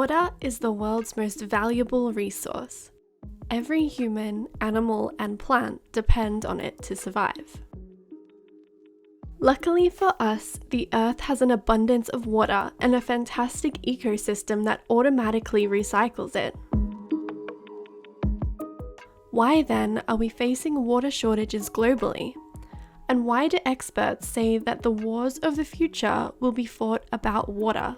Water is the world's most valuable resource. Every human, animal, and plant depend on it to survive. Luckily for us, the Earth has an abundance of water and a fantastic ecosystem that automatically recycles it. Why then are we facing water shortages globally? And why do experts say that the wars of the future will be fought about water?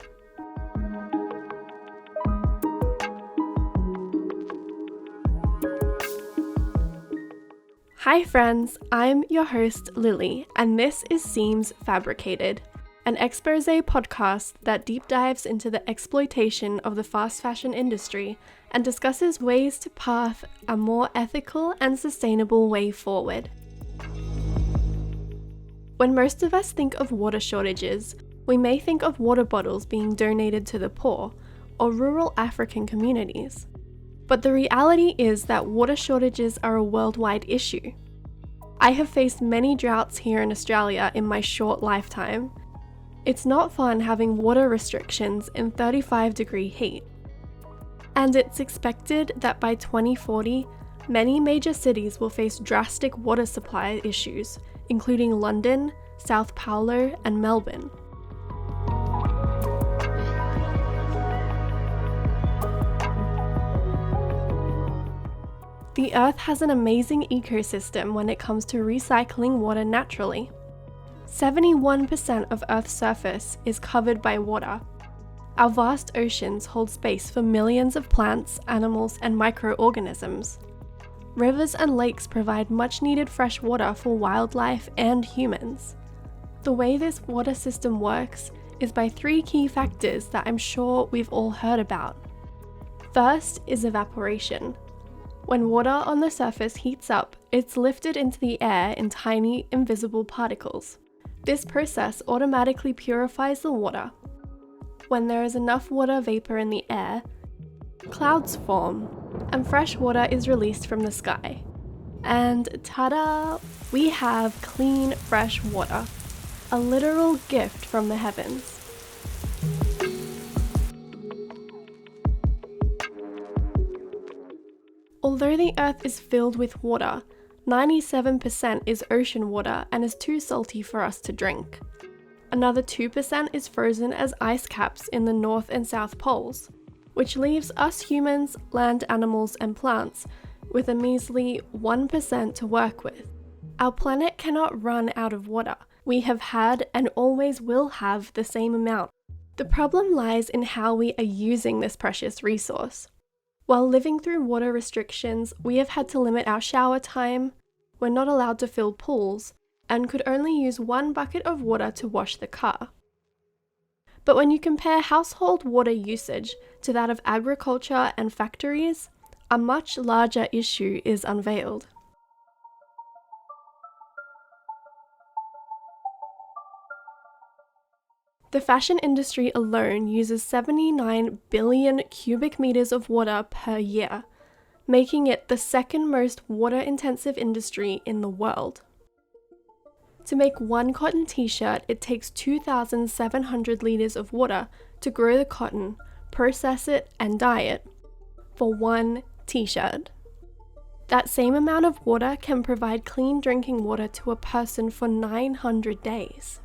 Hi friends, I'm your host Lily, and this is Seams Fabricated, an expose podcast that deep dives into the exploitation of the fast fashion industry and discusses ways to path a more ethical and sustainable way forward. When most of us think of water shortages, we may think of water bottles being donated to the poor or rural African communities. But the reality is that water shortages are a worldwide issue. I have faced many droughts here in Australia in my short lifetime. It's not fun having water restrictions in 35-degree heat. And it's expected that by 2040, many major cities will face drastic water supply issues, including London, Sao Paulo, and Melbourne. The Earth has an amazing ecosystem when it comes to recycling water naturally. 71% of Earth's surface is covered by water. Our vast oceans hold space for millions of plants, animals, and microorganisms. Rivers and lakes provide much-needed fresh water for wildlife and humans. The way this water system works is by three key factors that I'm sure we've all heard about. First is evaporation. When water on the surface heats up, it's lifted into the air in tiny, invisible particles. This process automatically purifies the water. When there is enough water vapor in the air, clouds form, and fresh water is released from the sky. And ta-da! We have clean, fresh water. A literal gift from the heavens. Although the Earth is filled with water, 97% is ocean water and is too salty for us to drink. Another 2% is frozen as ice caps in the North and South Poles, which leaves us humans, land animals, and plants with a measly 1% to work with. Our planet cannot run out of water. We have had and always will have the same amount. The problem lies in how we are using this precious resource. While living through water restrictions, we have had to limit our shower time, we're not allowed to fill pools, and could only use one bucket of water to wash the car. But when you compare household water usage to that of agriculture and factories, a much larger issue is unveiled. The fashion industry alone uses 79 billion cubic meters of water per year, making it the second most water-intensive industry in the world. To make one cotton t-shirt, it takes 2,700 liters of water to grow the cotton, process it, and dye it for one t-shirt. That same amount of water can provide clean drinking water to a person for 900 days.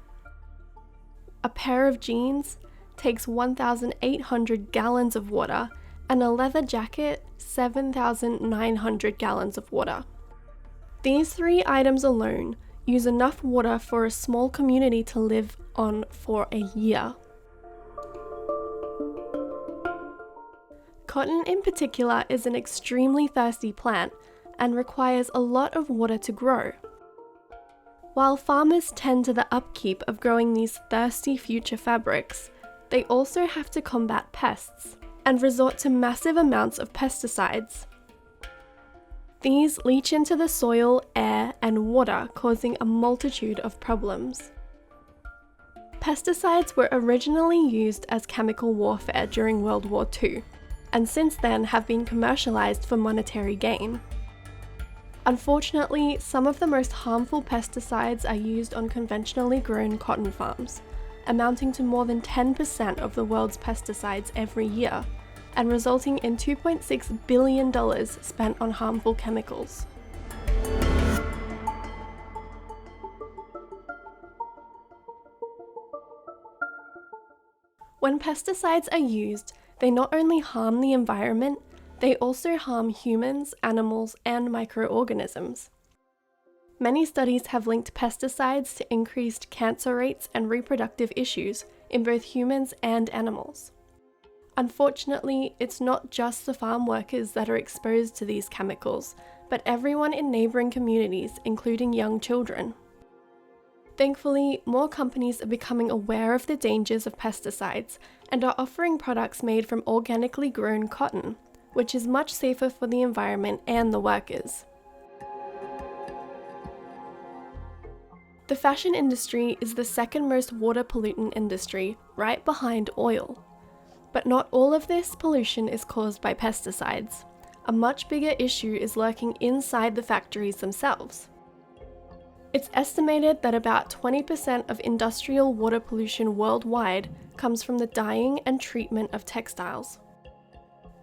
A pair of jeans takes 1,800 gallons of water, and a leather jacket 7,900 gallons of water. These three items alone use enough water for a small community to live on for a year. Cotton in particular is an extremely thirsty plant and requires a lot of water to grow. While farmers tend to the upkeep of growing these thirsty future fabrics, they also have to combat pests and resort to massive amounts of pesticides. These leach into the soil, air, and water, causing a multitude of problems. Pesticides were originally used as chemical warfare during World War II, and since then have been commercialized for monetary gain. Unfortunately, some of the most harmful pesticides are used on conventionally grown cotton farms, amounting to more than 10% of the world's pesticides every year, and resulting in $2.6 billion spent on harmful chemicals. When pesticides are used, they not only harm the environment, they also harm humans, animals, and microorganisms. Many studies have linked pesticides to increased cancer rates and reproductive issues in both humans and animals. Unfortunately, it's not just the farm workers that are exposed to these chemicals, but everyone in neighbouring communities, including young children. Thankfully, more companies are becoming aware of the dangers of pesticides and are offering products made from organically grown cotton, which is much safer for the environment and the workers. The fashion industry is the second most water pollutant industry, right behind oil. But not all of this pollution is caused by pesticides. A much bigger issue is lurking inside the factories themselves. It's estimated that about 20% of industrial water pollution worldwide comes from the dyeing and treatment of textiles.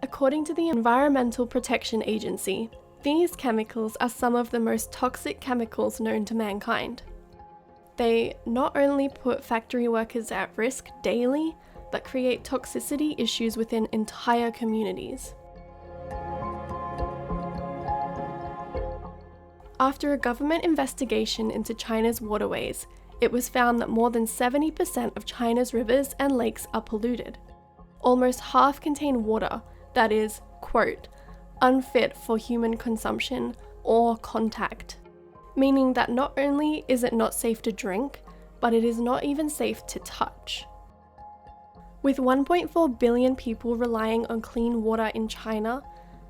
According to the Environmental Protection Agency, these chemicals are some of the most toxic chemicals known to mankind. They not only put factory workers at risk daily, but create toxicity issues within entire communities. After a government investigation into China's waterways, it was found that more than 70% of China's rivers and lakes are polluted. Almost half contain water that is, quote, unfit for human consumption or contact, meaning that not only is it not safe to drink, but it is not even safe to touch. With 1.4 billion people relying on clean water in China,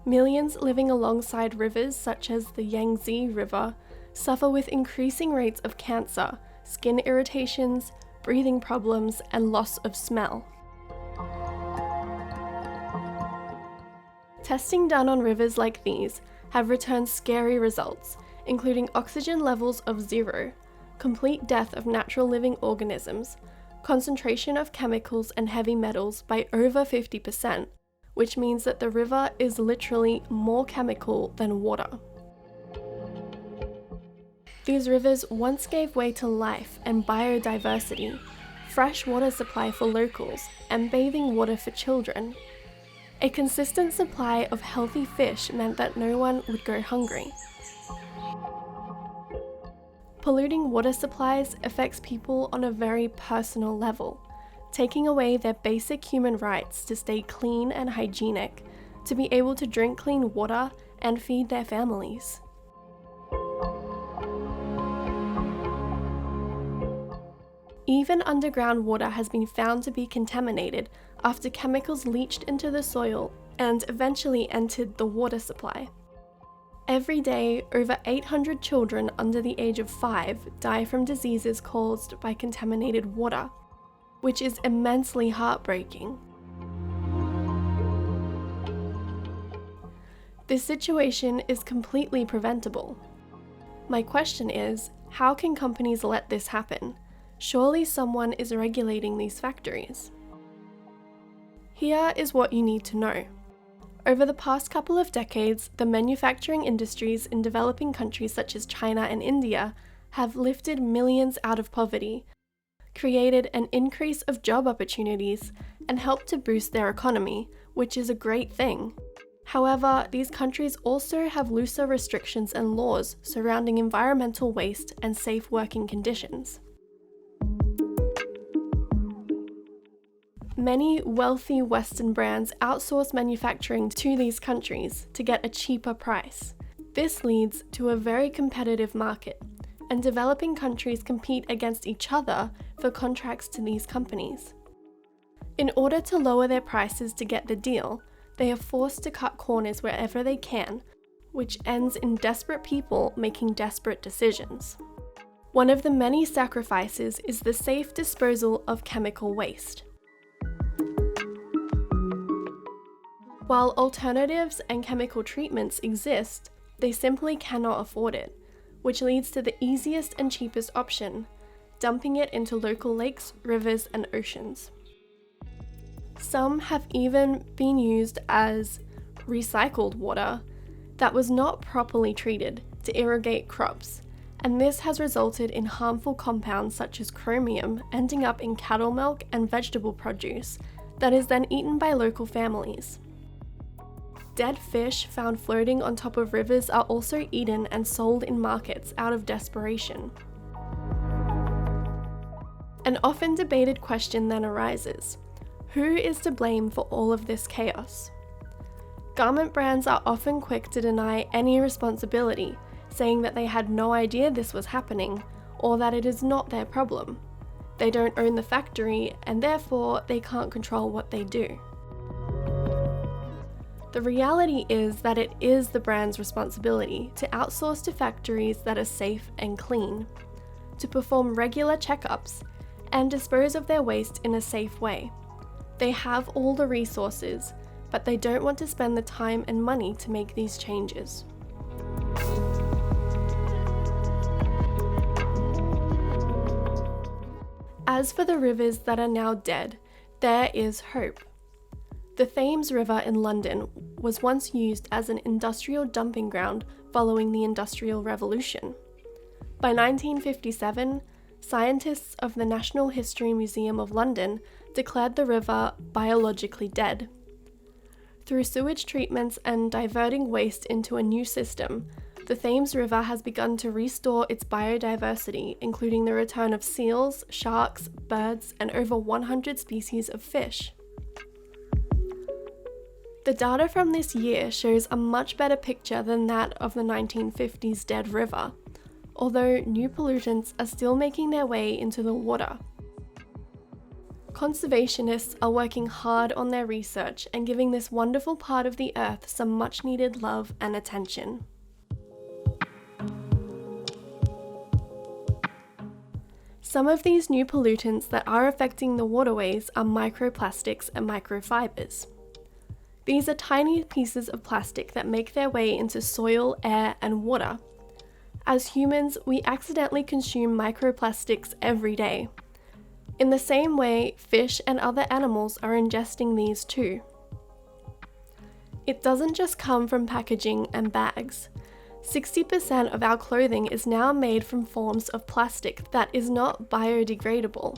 millions living alongside rivers such as the Yangtze River suffer with increasing rates of cancer, skin irritations, breathing problems, and loss of smell. Testing done on rivers like these have returned scary results, including oxygen levels of 0, complete death of natural living organisms, concentration of chemicals and heavy metals by over 50%, which means that the river is literally more chemical than water. These rivers once gave way to life and biodiversity, fresh water supply for locals, and bathing water for children. A consistent supply of healthy fish meant that no one would go hungry. Polluting water supplies affects people on a very personal level, taking away their basic human rights to stay clean and hygienic, to be able to drink clean water and feed their families. Even underground water has been found to be contaminated after chemicals leached into the soil and eventually entered the water supply. Every day, over 800 children under the age of 5 die from diseases caused by contaminated water, which is immensely heartbreaking. This situation is completely preventable. My question is, how can companies let this happen? Surely someone is regulating these factories. Here is what you need to know. Over the past couple of decades, the manufacturing industries in developing countries such as China and India have lifted millions out of poverty, created an increase of job opportunities, and helped to boost their economy, which is a great thing. However, these countries also have looser restrictions and laws surrounding environmental waste and safe working conditions. Many wealthy Western brands outsource manufacturing to these countries to get a cheaper price. This leads to a very competitive market, and developing countries compete against each other for contracts to these companies. In order to lower their prices to get the deal, they are forced to cut corners wherever they can, which ends in desperate people making desperate decisions. One of the many sacrifices is the safe disposal of chemical waste. While alternatives and chemical treatments exist, they simply cannot afford it, which leads to the easiest and cheapest option, dumping it into local lakes, rivers, and oceans. Some have even been used as recycled water that was not properly treated to irrigate crops, and this has resulted in harmful compounds such as chromium ending up in cattle milk and vegetable produce that is then eaten by local families. Dead fish found floating on top of rivers are also eaten and sold in markets out of desperation. An often debated question then arises: who is to blame for all of this chaos? Garment brands are often quick to deny any responsibility, saying that they had no idea this was happening, or that it is not their problem. They don't own the factory, and therefore they can't control what they do. The reality is that it is the brand's responsibility to outsource to factories that are safe and clean, to perform regular checkups, and dispose of their waste in a safe way. They have all the resources, but they don't want to spend the time and money to make these changes. As for the rivers that are now dead, there is hope. The Thames River in London was once used as an industrial dumping ground following the Industrial Revolution. By 1957, scientists of the National History Museum of London declared the river biologically dead. Through sewage treatments and diverting waste into a new system, the Thames River has begun to restore its biodiversity, including the return of seals, sharks, birds, and over 100 species of fish. The data from this year shows a much better picture than that of the 1950s dead river, although new pollutants are still making their way into the water. Conservationists are working hard on their research and giving this wonderful part of the earth some much needed love and attention. Some of these new pollutants that are affecting the waterways are microplastics and microfibers. These are tiny pieces of plastic that make their way into soil, air, and water. As humans, we accidentally consume microplastics every day. In the same way, fish and other animals are ingesting these too. It doesn't just come from packaging and bags. 60% of our clothing is now made from forms of plastic that is not biodegradable,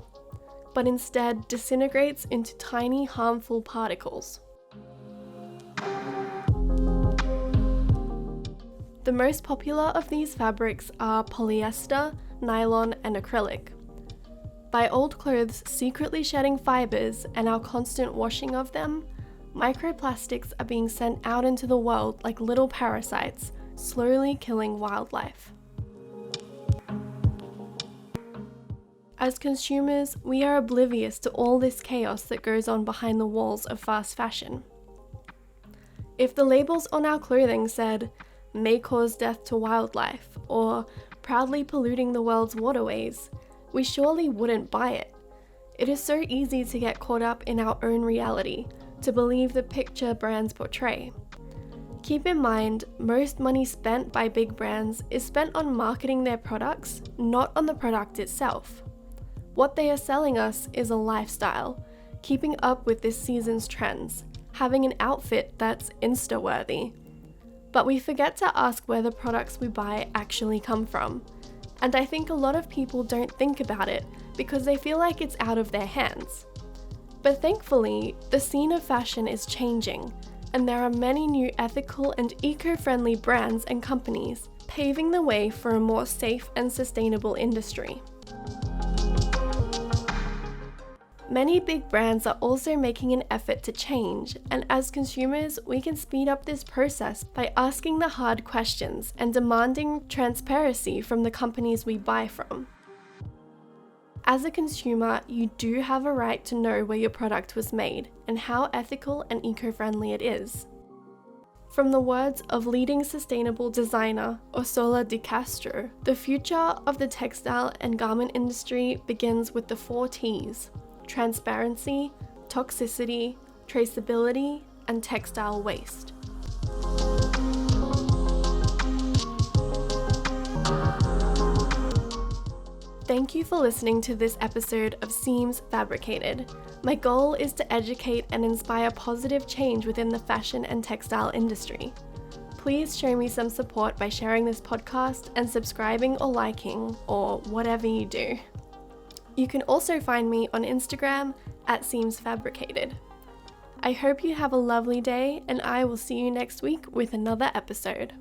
but instead disintegrates into tiny harmful particles. The most popular of these fabrics are polyester, nylon, and acrylic. By old clothes secretly shedding fibers and our constant washing of them, microplastics are being sent out into the world like little parasites, slowly killing wildlife. As consumers, we are oblivious to all this chaos that goes on behind the walls of fast fashion. If the labels on our clothing said, "may cause death to wildlife," or "proudly polluting the world's waterways," we surely wouldn't buy it. It is so easy to get caught up in our own reality, to believe the picture brands portray. Keep in mind, most money spent by big brands is spent on marketing their products, not on the product itself. What they are selling us is a lifestyle, keeping up with this season's trends, having an outfit that's Insta-worthy. But we forget to ask where the products we buy actually come from. And I think a lot of people don't think about it because they feel like it's out of their hands. But thankfully, the scene of fashion is changing, and there are many new ethical and eco-friendly brands and companies paving the way for a more safe and sustainable industry. Many big brands are also making an effort to change, and as consumers, we can speed up this process by asking the hard questions and demanding transparency from the companies we buy from. As a consumer, you do have a right to know where your product was made and how ethical and eco-friendly it is. From the words of leading sustainable designer Ursula de Castro, the future of the textile and garment industry begins with the 4 T's: transparency, toxicity, traceability, and textile waste. Thank you for listening to this episode of Seams Fabricated. My goal is to educate and inspire positive change within the fashion and textile industry. Please show me some support by sharing this podcast and subscribing or liking, or whatever you do. You can also find me on Instagram at Seams Fabricated. I hope you have a lovely day, and I will see you next week with another episode.